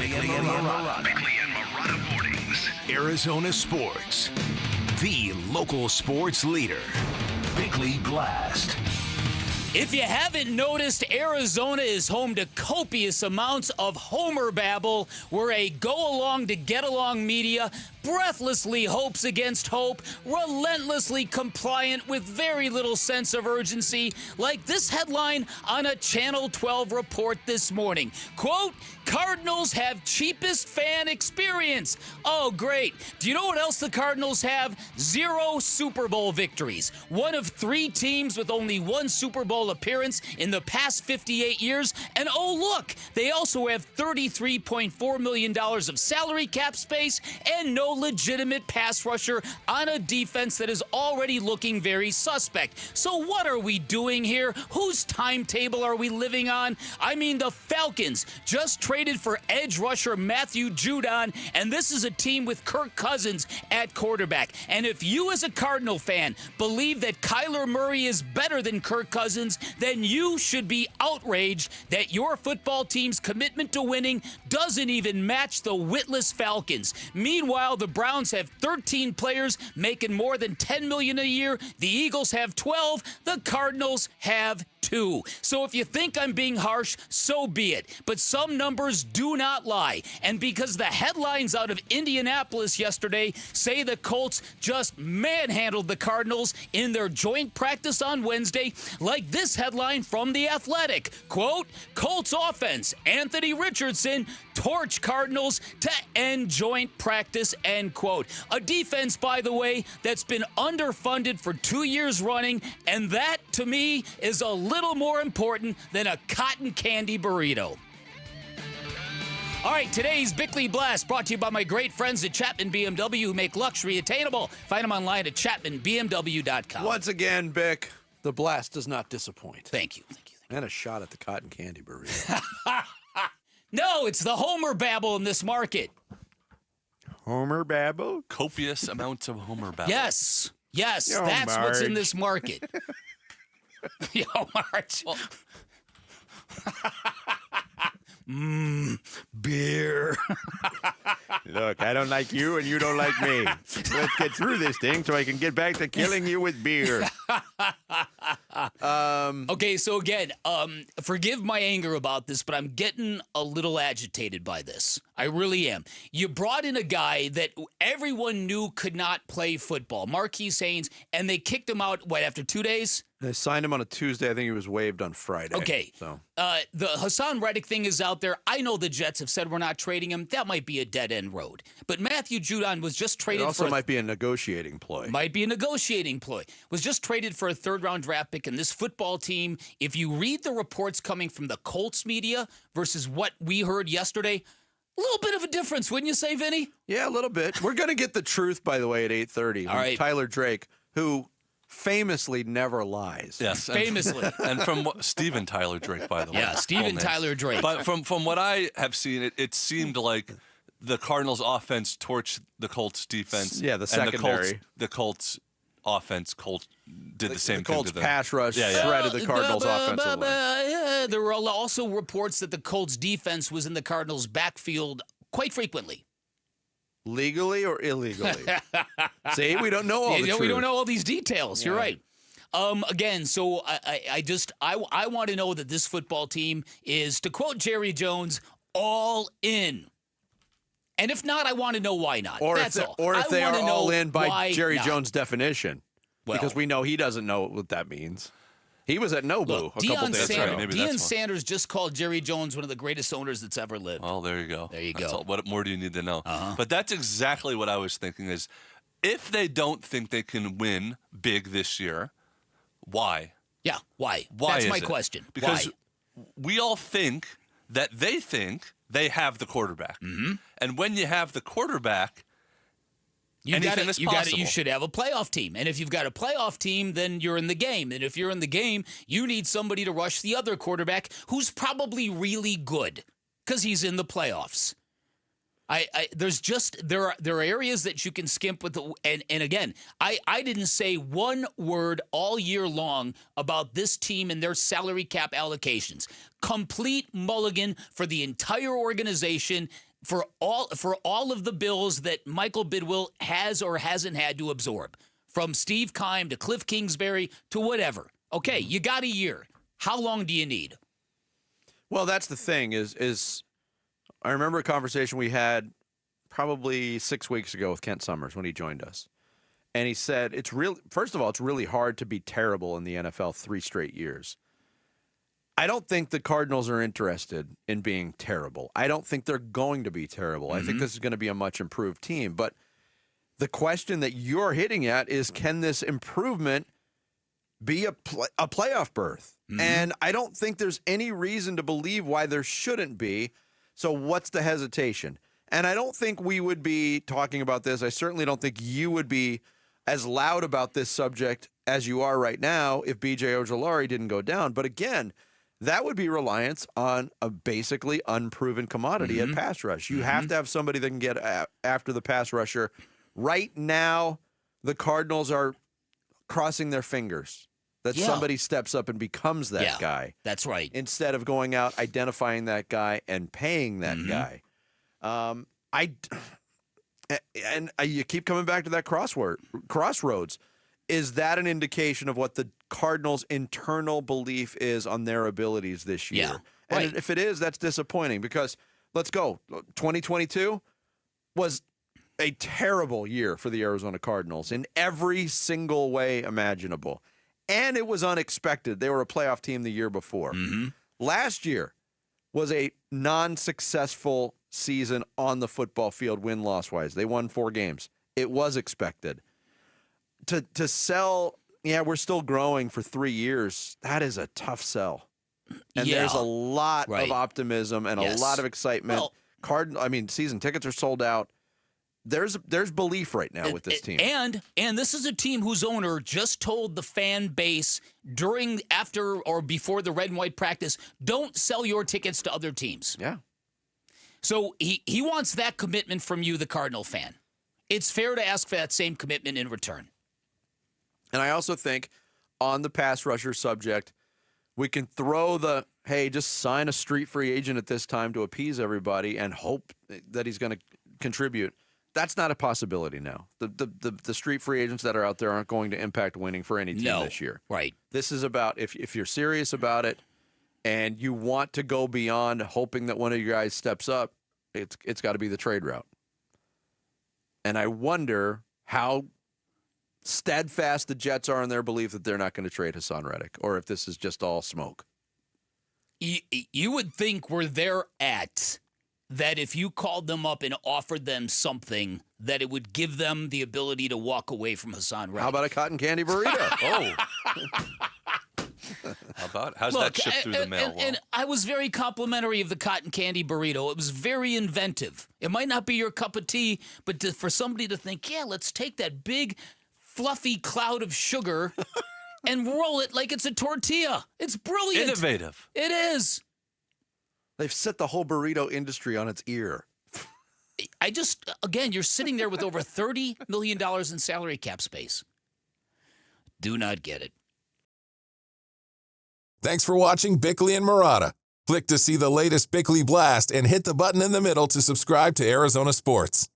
Bickley and Marotta mornings. Arizona sports. The local sports leader. Bickley Blast. If you haven't noticed, Arizona is home to copious amounts of Homer babble. We're a go-along to get-along media, breathlessly hopes against hope, relentlessly compliant with very little sense of urgency, like this headline on a Channel 12 report this morning. Quote, Cardinals have cheapest fan experience. Oh, great. Do you know what else the Cardinals have? 0 Super Bowl victories. One of 3 teams with only 1 Super Bowl appearance in the past 58 years. And oh, look, they also have $33.4 million of salary cap space and no legitimate pass rusher on a defense that is already looking very suspect. So what are we doing here? Whose timetable are we living on? I mean, the Falcons just traded for edge rusher Matthew Judon, and this is a team with Kirk Cousins at quarterback. And if you as a Cardinal fan believe that Kyler Murray is better than Kirk Cousins, then you should be outraged that your football team's commitment to winning doesn't even match the witless Falcons. Meanwhile, the Browns have 13 players making more than $10 million a year. The Eagles have 12. The Cardinals have 2. So if you think I'm being harsh, so be it. But some numbers do not lie. And because the headlines out of Indianapolis yesterday say the Colts just manhandled the Cardinals in their joint practice on Wednesday, like this headline from The Athletic. Quote, Colts offense, Anthony Richardson, torch Cardinals to end joint practice, end quote. A defense, by the way, that's been underfunded for 2 years running, and that, to me, is a little more important than a cotton candy burrito. All right, today's Bickley Blast brought to you by my great friends at Chapman BMW who make luxury attainable. Find them online at chapmanbmw.com. Once again, Bick, the blast does not disappoint. Thank you. And a shot at the cotton candy burrito. No, it's the Homer babble in this market. Homer babble? Copious amounts of Homer babble. Yes, Yo, that's what's in Marge. this market. Yo, Marge. Beer. Look, I don't like you and you don't like me. Let's get through this thing so I can get back to killing you with beer. Okay, so again, forgive my anger about this, but I'm getting a little agitated by this. I really am. You brought in a guy that everyone knew could not play football, Marquise Haynes, and they kicked him out, after 2 days? They signed him on a Tuesday. I think he was waived on Friday. Okay. So The Hassan Reddick thing is out there. I know the Jets have said we're not trading him. That might be a dead-end road. But Matthew Judon was just it traded also might be a negotiating ploy. Might be a negotiating ploy. Was just traded for a third-round draft pick, and this football team, if you read the reports coming from the Colts media versus what we heard yesterday, a little bit of a difference, wouldn't you say, Vinny? Yeah, a little bit. We're going to get the truth, by the way, at 8:30. All right. Tyler Drake, who famously never lies. Yes. Famously. And from Steven Tyler Drake, by the way. Yeah, Steven Full name. Tyler Drake. But from what I have seen, it seemed like the Cardinals offense torched the Colts defense. Yeah, the secondary. And the Colts offense did the same The Colts thing to them. pass rush Yeah. shredded the Cardinals offensive line. Yeah, there were also reports that the Colts defense was in the Cardinals' backfield quite frequently. Legally or illegally? See, we don't know all the truth. We don't know all these details. You're right. Again, so I want to know that this football team is, to quote Jerry Jones, all in. And if not, I want to know why not. Or That's if, all. or if I they wanna are know all in by why Jerry not. Jones' definition. Well, because we know he doesn't know what that means. He was at Nobu Look, a couple Deion days Sanders, ago. Maybe Deion that's why. Sanders just called Jerry Jones one of the greatest owners that's ever lived. Well, there you go. There you That's go. all. What more do you need to know? But that's exactly what I was thinking is, if they don't think they can win big this year, why? Yeah, why? Why That's is my it? question. Because Why? we all think that they have the quarterback. Mm-hmm. And when you have the quarterback, anything is possible. You should have a playoff team. And if you've got a playoff team, then you're in the game. And if you're in the game, you need somebody to rush the other quarterback who's probably really good because he's in the playoffs. There's just there are areas that you can skimp with and again, I didn't say one word all year long about this team and their salary cap allocations. Complete mulligan for the entire organization for all of the bills that Michael Bidwill has or hasn't had to absorb. From Steve Keim to Cliff Kingsbury to whatever. Okay, you got a year. How long do you need? Well, that's the thing is I remember a conversation we had probably 6 weeks ago with Kent Summers when he joined us. And he said, first of all, it's really hard to be terrible in the NFL 3 straight years. I don't think the Cardinals are interested in being terrible. I don't think they're going to be terrible. I think this is going to be a much improved team. But the question that you're hitting at is, can this improvement be a playoff berth? And I don't think there's any reason to believe why there shouldn't be. So what's the hesitation? And I don't think we would be talking about this. I certainly don't think you would be as loud about this subject as you are right now if B.J. Ojulari didn't go down. But again, that would be reliance on a basically unproven commodity at pass rush. You have to have somebody that can get after the pass rusher. Right now, the Cardinals are crossing their fingers that somebody steps up and becomes that guy. That's right. Instead of going out, identifying that guy, and paying that guy. You keep coming back to that crossroads. Is that an indication of what the Cardinals' internal belief is on their abilities this year? Yeah, and right. if it is, that's disappointing because, let's go, 2022 was a terrible year for the Arizona Cardinals in every single way imaginable. And it was unexpected. They were a playoff team the year before. Last year was a non-successful season on the football field win-loss wise. They won 4 games. It was expected. To sell, we're still growing for 3 years, that is a tough sell. And there's a lot of optimism and a lot of excitement. Well, season tickets are sold out. There's belief right now with this team. And this is a team whose owner just told the fan base after or before the red and white practice, don't sell your tickets to other teams. Yeah. So he wants that commitment from you, the Cardinal fan. It's fair to ask for that same commitment in return. And I also think on the pass rusher subject, we can throw hey, just sign a street free agent at this time to appease everybody and hope that he's going to contribute. That's not a possibility now. The street free agents that are out there aren't going to impact winning for any team this year. Right. This is about if you're serious about it and you want to go beyond hoping that one of your guys steps up, it's got to be the trade route. And I wonder how steadfast the Jets are in their belief that they're not going to trade Hassan Reddick, or if this is just all smoke. You would think where they're at, that if you called them up and offered them something, that it would give them the ability to walk away from Hassan Reddick. How about a cotton candy burrito? How's that shipped through the mail? And I was very complimentary of the cotton candy burrito. It was very inventive. It might not be your cup of tea, but for somebody to think, let's take that big, fluffy cloud of sugar and roll it like it's a tortilla. It's brilliant. Innovative. It is. They've set the whole burrito industry on its ear. You're sitting there with over $30 million in salary cap space. Do not get it. Thanks for watching Bickley and Marotta. Click to see the latest Bickley Blast and hit the button in the middle to subscribe to Arizona Sports.